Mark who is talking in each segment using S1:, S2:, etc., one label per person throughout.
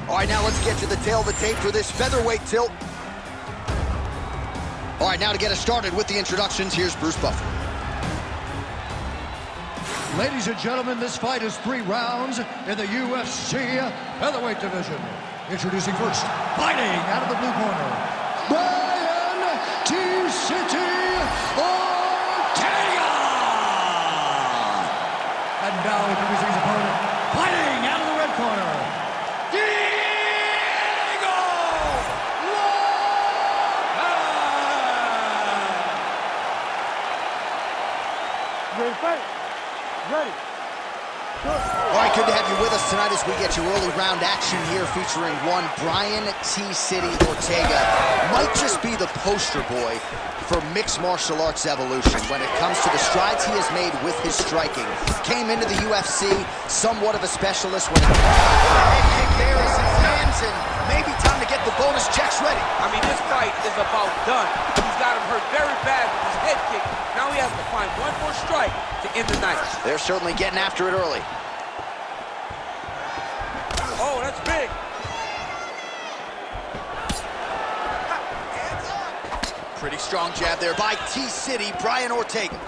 S1: All right, now let's get to the tail of the tape for this featherweight tilt. All right, now to get us started with the introductions, here's Bruce Buffer.
S2: Ladies and gentlemen, this fight is 3 rounds in the UFC Featherweight division. Introducing first, fighting out of the blue corner, Brian T-City Ortega! And now introducing his opponent, fighting out of the red corner,
S3: Ready, fight. Ready.
S1: All right, good to have you with us tonight as we get your early round action here featuring one Brian T-City Ortega. Might just be the poster boy for mixed martial arts evolution when it comes to the strides he has made with his striking. Came into the UFC somewhat of a specialist when head kick there as he lands, and maybe time to get the bonus checks ready.
S4: I mean, this fight is about done. He's got him hurt very bad with his head kick. Now he has to find one more strike to end the night.
S1: They're certainly getting after it early.
S4: Oh, that's big.
S1: Pretty strong jab there by T-City, Brian Ortega.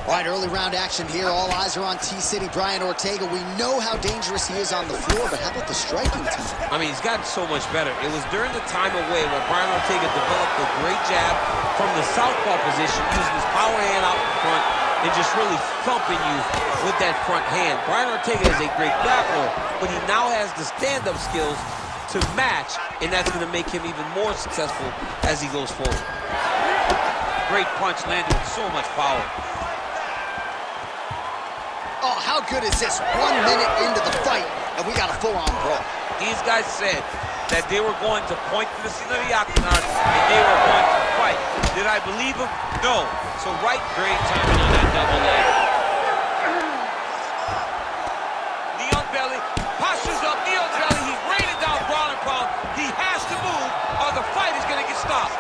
S1: All right, early round action here. All eyes are on T-City, Brian Ortega. We know how dangerous he is on the floor, but how about the striking team?
S4: I mean, he's gotten so much better. It was during the time away where Brian Ortega developed a great jab from the southpaw position, using his power hand out in front and just really thumping you with that front hand. Brian Ortega is a great grappler, but he now has the stand-up skills to match, and that's going to make him even more successful as he goes forward. Great punch landed with so much power.
S1: Oh, how good is this? 1 minute into the fight, and we got a full-on brawl.
S4: These guys said that they were going to point to the center of the octagon and they were going to fight. Did I believe them? No. So right, great timing on that double leg. Knee on belly, postures up, knee on belly. He's raining down ground and pound. He has to move or the fight is going to get stopped.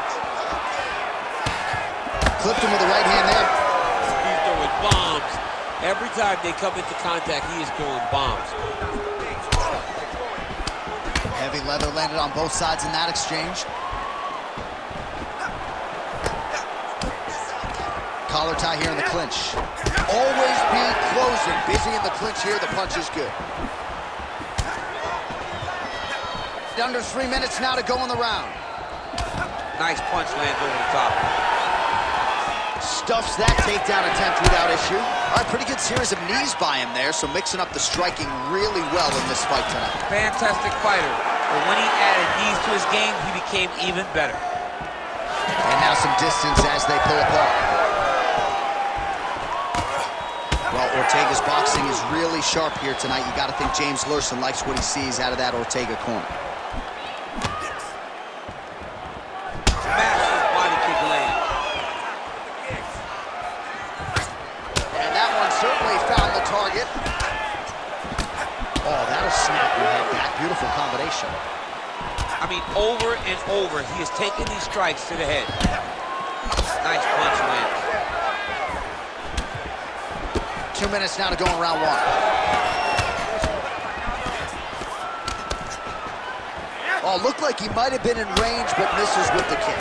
S1: Clipped him with the right hand there.
S4: He's throwing bombs. Every time they come into contact, he is throwing bombs.
S1: Heavy leather landed on both sides in that exchange. Collar tie here in the clinch. Always be closing. Busy in the clinch here. The punch is good. Under 3 minutes now to go in the round.
S4: Nice punch lands over the top.
S1: Stuffs that takedown attempt without issue. All right, pretty good series of knees by him there, so mixing up the striking really well in this fight tonight.
S4: Fantastic fighter, but when he added knees to his game, he became even better.
S1: And now some distance as they pull apart. Well, Ortega's boxing is really sharp here tonight. You got to think James Lurson likes what he sees out of that Ortega corner.
S4: Massive body kick land.
S1: And that one certainly found the target. Oh, that'll snap your head back. Beautiful combination.
S4: I mean, over and over, he is taking these strikes to the head. Nice punch land.
S1: 2 minutes now to go in round 1. Oh, looked like he might have been in range, but misses with the kick.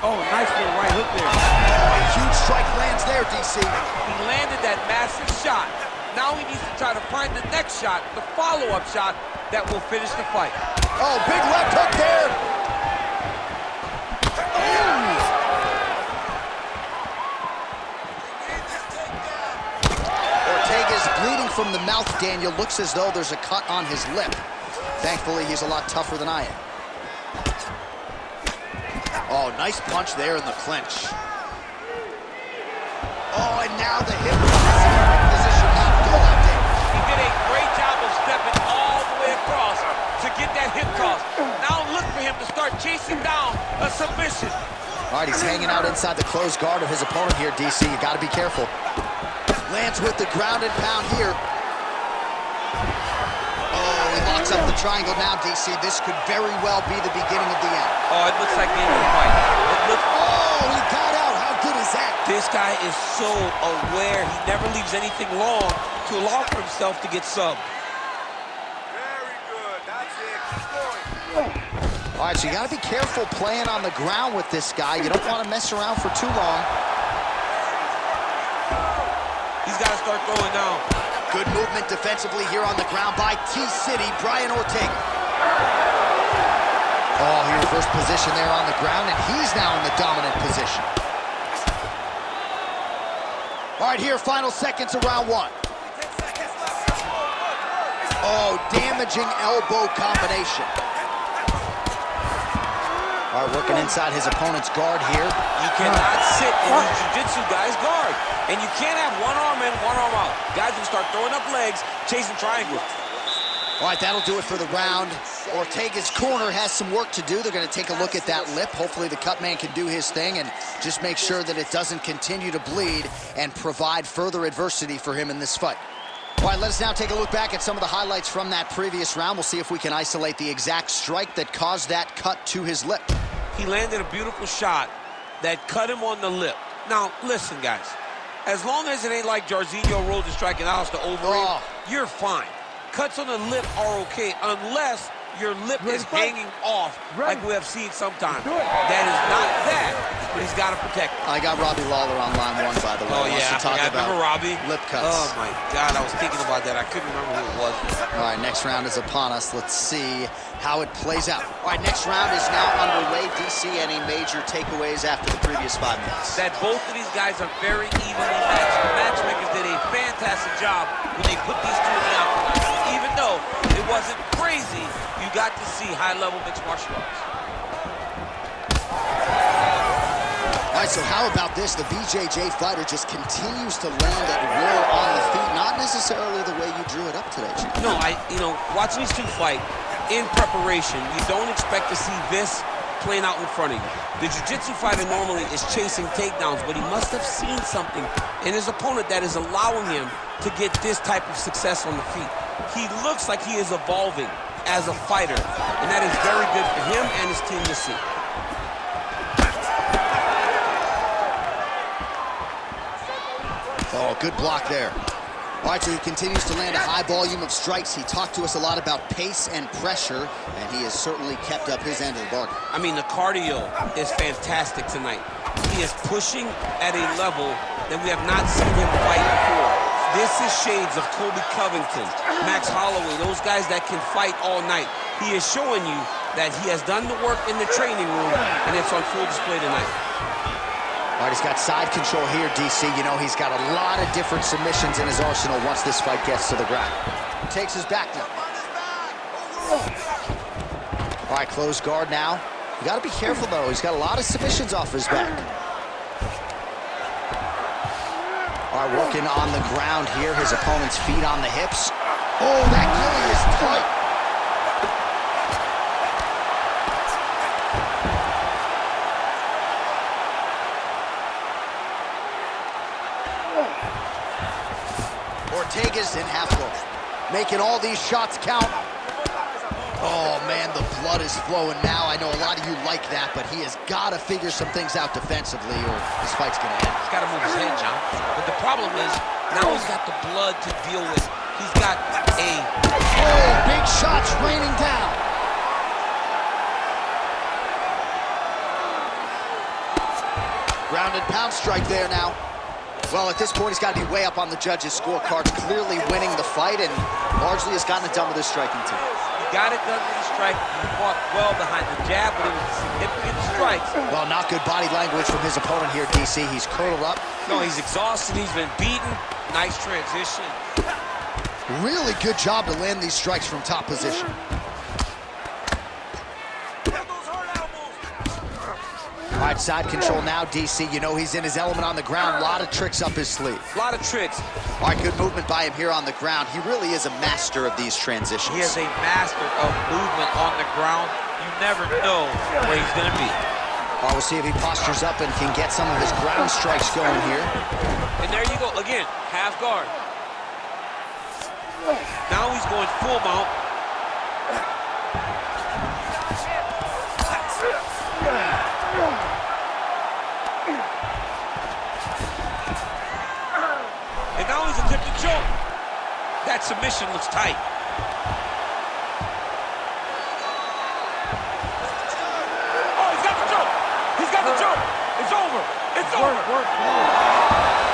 S4: Oh, nice little right hook there.
S1: A huge strike lands there, DC.
S4: He landed that massive shot. Now he needs to try to find the next shot, the follow-up shot that will finish the fight.
S1: Oh, big left hook there. Ortega's bleeding from the mouth, Daniel. Looks as though there's a cut on his lip. Thankfully, he's a lot tougher than I am. Oh, nice punch there in the clinch. Oh, and now the hip position now to go out there.
S4: He did a great job of stepping all the way across to get that hip toss. Now look for him to start chasing down a submission.
S1: All right, he's hanging out inside the closed guard of his opponent here, DC. You got to be careful. Lands with the ground and pound here. Oh, he locks up the triangle now, DC. This could very well be the beginning of the end.
S4: Oh, it looks like the end of the fight. It looks...
S1: Oh, he got out. How good is that?
S4: This guy is so aware. He never leaves anything long to allow for himself to get subbed.
S5: Very good. That's it. Keep going.
S1: All right, so you got to be careful playing on the ground with this guy. You don't want to mess around for too long.
S4: He's got to start throwing now.
S1: Good movement defensively here on the ground by T-City, Brian Ortega. Oh, he reversed position there on the ground, and he's now in the dominant position. All right, here, final seconds of round one. Oh, damaging elbow combination. All right, working inside his opponent's guard here.
S4: You cannot sit in these jiu-jitsu guys' guard. And you can't have one arm in, one arm out. Guys will start throwing up legs, chasing triangles.
S1: All right, that'll do it for the round. Ortega's corner has some work to do. They're going to take a look at that lip. Hopefully the cut man can do his thing and just make sure that it doesn't continue to bleed and provide further adversity for him in this fight. All right, let us now take a look back at some of the highlights from that previous round. We'll see if we can isolate the exact strike that caused that cut to his lip.
S4: He landed a beautiful shot that cut him on the lip. Now, listen, guys. As long as it ain't like Jairzinho rolled the striking out to overeat, you're fine. Cuts on the lip are okay unless your lip is hanging off like we have seen sometimes. That is not that, but he's got to protect it.
S1: I got Robbie Lawler on line one, by the way.
S4: Oh, yeah, I remember Robbie.
S1: Lip cuts.
S4: Oh, my God, I was thinking about that. I couldn't remember who it was.
S1: All right, next round is upon us. Let's see how it plays out. All right, next round is now underway. DC, any major takeaways after the previous 5 minutes?
S4: That both of these guys are very evenly matched. The matchmakers did a fantastic job when they put these two in the octagon. Even though it wasn't crazy, you got to see high-level mixed martial arts.
S1: All right, so how about this? The BJJ fighter just continues to land at will on the feet, not necessarily the way you drew it up today, Chief.
S4: No, watching these two fight in preparation, you don't expect to see this playing out in front of you. The jiu-jitsu fighter normally is chasing takedowns, but he must have seen something in his opponent that is allowing him to get this type of success on the feet. He looks like he is evolving as a fighter, and that is very good for him and his team to see.
S1: Oh, good block there. All right, so he continues to land a high volume of strikes. He talked to us a lot about pace and pressure, and he has certainly kept up his end of the bargain.
S4: I mean, the cardio is fantastic tonight. He is pushing at a level that we have not seen him fight before. This is shades of Kobe Covington, Max Holloway, those guys that can fight all night. He is showing you that he has done the work in the training room, and it's on full display tonight.
S1: All right, he's got side control here, DC. You know, he's got a lot of different submissions in his arsenal once this fight gets to the ground. Takes his back now. All right, closed guard now. You got to be careful, though. He's got a lot of submissions off his back. All right, working on the ground here. His opponent's feet on the hips. Oh, that gilly is tight. Ortega's in half guard, making all these shots count. Oh, man, the blood is flowing now. I know a lot of you like that, but he has got to figure some things out defensively or this fight's going to end.
S4: He's got to move his head, John. But the problem is, now he's got the blood to deal with. He's got a...
S1: Oh, big shots raining down. Ground and pound strike there now. Well, at this point, he's got to be way up on the judges' scorecards, clearly winning the fight, and largely has gotten it done with his striking team.
S4: He got it done with his striking. He fought well behind the jab, but it was significant strikes.
S1: Well, not good body language from his opponent here, DC. He's curled up.
S4: No, he's exhausted. He's been beaten. Nice transition.
S1: Really good job to land these strikes from top position. All right, side control now, DC. You know he's in his element on the ground. A lot of tricks up his sleeve.
S4: A lot of tricks.
S1: All right, good movement by him here on the ground. He really is a master of these transitions.
S4: He is a master of movement on the ground. You never know where he's going to be.
S1: All right, we'll see if he postures up and can get some of his ground strikes going here.
S4: And there you go. Again, half guard. Now he's going full mount. that submission looks tight.
S3: Oh, he's got the choke. He's got the choke. It's over. It's over.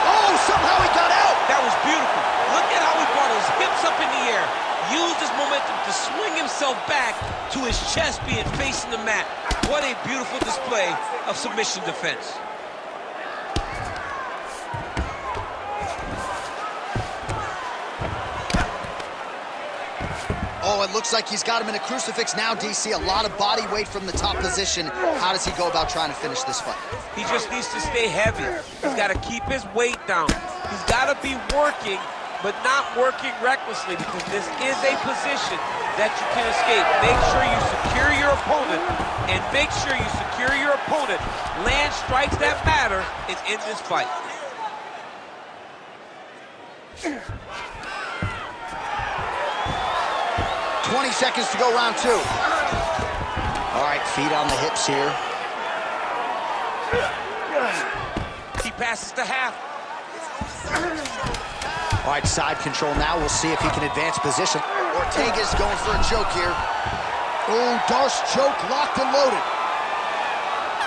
S1: Oh, somehow he got out.
S4: That was beautiful. Look at how he brought his hips up in the air, used his momentum to swing himself back to his chest being facing the mat. What a beautiful display of submission defense.
S1: Oh, it looks like he's got him in a crucifix now, DC. A lot of body weight from the top position. How does he go about trying to finish this fight?
S4: He just needs to stay heavy. He's got to keep his weight down. He's got to be working, but not working recklessly, because this is a position that you can escape. Make sure you secure your opponent, and make sure you secure your opponent. Land strikes that matter and end this fight.
S1: 20 seconds to go, round 2. All right, feet on the hips here.
S4: He passes to half.
S1: All right, side control now. We'll see if he can advance position. Ortega's going for a choke here. Oh, Darce choke locked and loaded.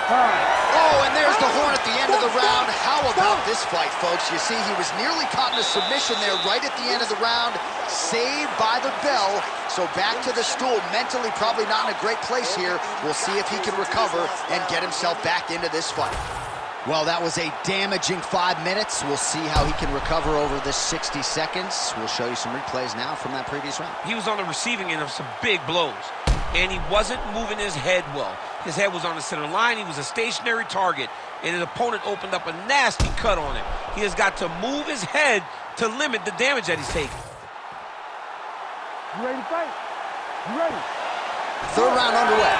S1: Oh, and there's the horn at the end of the round. How about this fight, folks? You see, he was nearly caught in a submission there right at the end of the round. Saved by the bell. So back to the stool. Mentally probably not in a great place here. We'll see if he can recover and get himself back into this fight. Well, that was a damaging 5 minutes. We'll see how he can recover over this 60 seconds. We'll show you some replays now from that previous round.
S4: He was on the receiving end of some big blows, and he wasn't moving his head well. His head was on the center line. He was a stationary target, and his opponent opened up a nasty cut on him. He has got to move his head to limit the damage that he's taking.
S3: You ready to fight? You ready?
S1: Third round underway.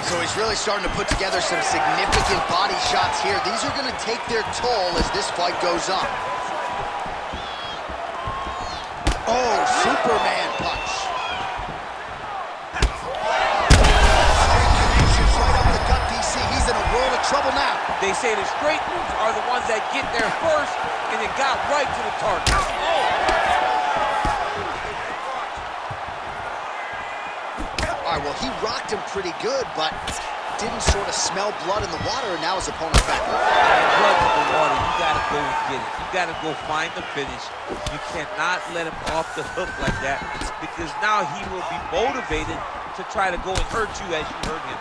S1: So he's really starting to put together some significant body shots here. These are going to take their toll as this fight goes on. Oh, Superman punch. Connections right up the gut, DC. He's in a world of trouble now.
S4: They say the straight moves are the ones that get there first, and it got right to the target.
S1: All right, well, he rocked him pretty good, but didn't sort of smell blood in the water, and now his opponent's back.
S4: Blood in the water, you gotta go get it. You gotta go find the finish. You cannot let him off the hook like that, because now he will be motivated to try to go and hurt you as you hurt him.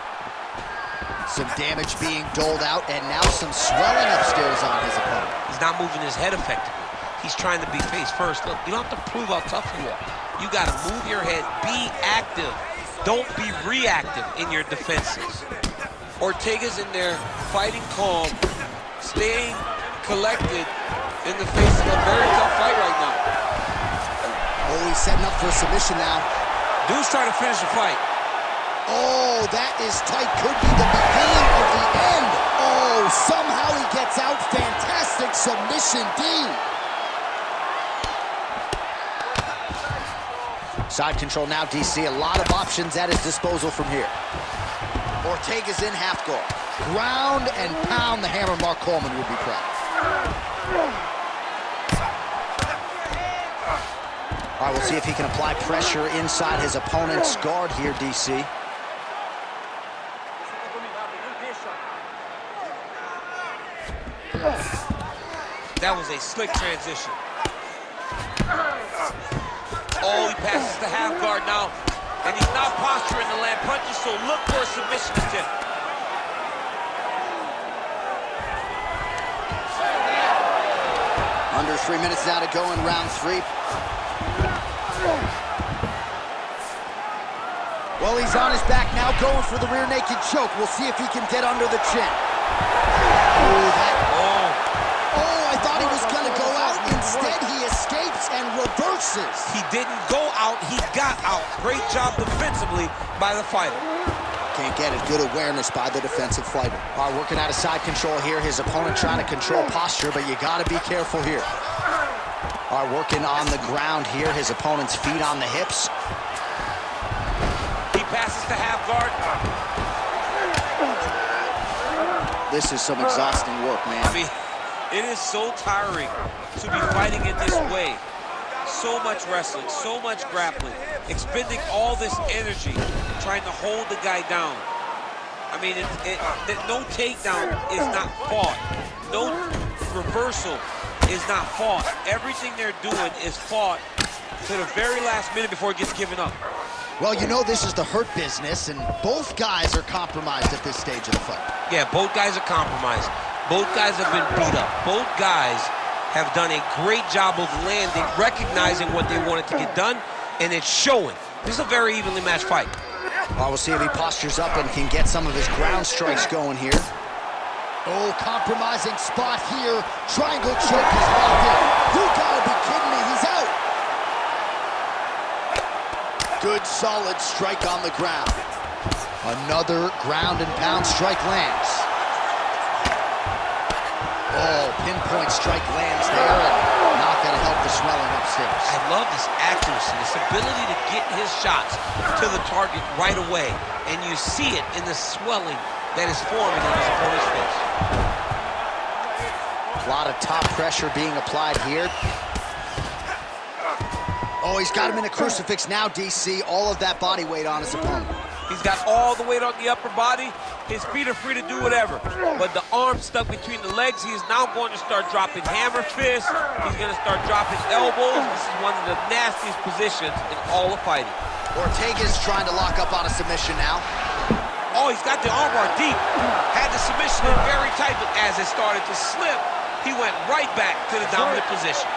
S1: Some damage being doled out, and now some swelling upstairs on his opponent.
S4: He's not moving his head effectively. He's trying to be face first. Look, you don't have to prove how tough you are. You gotta move your head, be active. Don't be reactive in your defenses. Ortega's in there fighting calm, staying collected in the face of a very tough fight right now.
S1: Oh, he's setting up for a submission now.
S4: Dude's trying to finish the fight.
S1: Oh, that is tight. Could be the beginning of the end. Oh, somehow he gets out. Fantastic submission, D. Side control now, DC. A lot of options at his disposal from here. Ortega's in half guard. Ground and pound the hammer. Mark Coleman would be proud. All right, we'll see if he can apply pressure inside his opponent's guard here, DC.
S4: That was a slick transition. Oh, he passes the half guard now. And he's not posturing to land punches, so look for a submission attempt.
S1: Under 3 minutes now to go in round 3. Well, he's on his back now, going for the rear naked choke. We'll see if he can get under the chin. Oh, I thought he was going to go out. Instead, he escapes and reverses.
S4: He didn't go out, he got out. Great job defensively by the fighter.
S1: Can't get it. Good awareness by the defensive fighter. All right, working out of side control here. His opponent trying to control posture, but you got to be careful here. All right, working on the ground here. His opponent's feet on the hips.
S4: He passes to half guard.
S1: This is some exhausting work, man.
S4: I mean, It is so tiring to be fighting in this way. So much wrestling, so much grappling, expending all this energy trying to hold the guy down. I mean, no takedown is not fought. No reversal is not fought. Everything they're doing is fought to the very last minute before it gets given up.
S1: Well, you know this is the hurt business, and both guys are compromised at this stage of the fight.
S4: Yeah, both guys are compromised. Both guys have been beat up. Both guys have done a great job of landing, recognizing what they wanted to get done, and it's showing. This is a very evenly matched fight.
S1: Well, we'll see if he postures up and can get some of his ground strikes going here. Oh, compromising spot here. Triangle choke is locked in. You gotta be kidding me, he's out. Good, solid strike on the ground. Another ground and pound strike lands. Oh, pinpoint strike lands there, and not gonna help the swelling upstairs.
S4: I love this accuracy, this ability to get his shots to the target right away. And you see it in the swelling that is forming on his opponent's face.
S1: A lot of top pressure being applied here. Oh, he's got him in a crucifix now, DC. All of that body weight on his opponent.
S4: He's got all the weight on the upper body. His feet are free to do whatever. But the arm stuck between the legs, he is now going to start dropping hammer fists. He's going to start dropping elbows. This is one of the nastiest positions in all of fighting.
S1: Ortega's trying to lock up on a submission now.
S4: Oh, he's got the armbar deep. Had the submission in very tight, but as it started to slip, he went right back to the dominant position.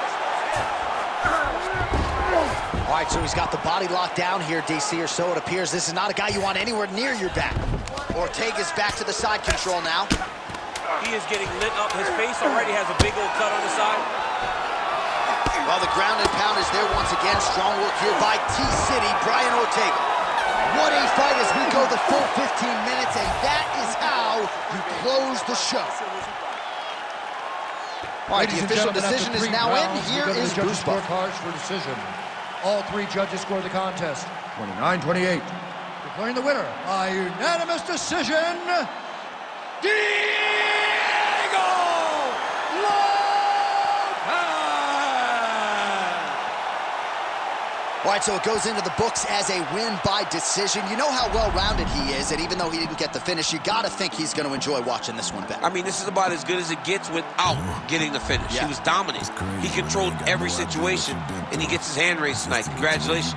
S1: All right, so he's got the body locked down here, DC, or so it appears. This is not a guy you want anywhere near your back. Ortega's back to the side control now.
S4: He is getting lit up. His face already has a big old cut on the side.
S1: Well, the ground and pound is there once again. Strong work here by T-City, Brian Ortega. What a fight as we go the full 15 minutes, and that is how you close the show. All right, the official decision is now in. Here is Bruce Buff.
S2: Scorecards for decision. All three judges score the contest 29-28. Declaring the winner by unanimous decision, Diego Lopes!
S1: All right, so it goes into the books as a win by decision. You know how well-rounded he is, and even though he didn't get the finish, you got to think he's going to enjoy watching this one back.
S4: I mean, this is about as good as it gets without getting the finish.
S1: Yeah.
S4: He was dominant. He controlled every situation, and he gets his hand raised tonight. Congratulations.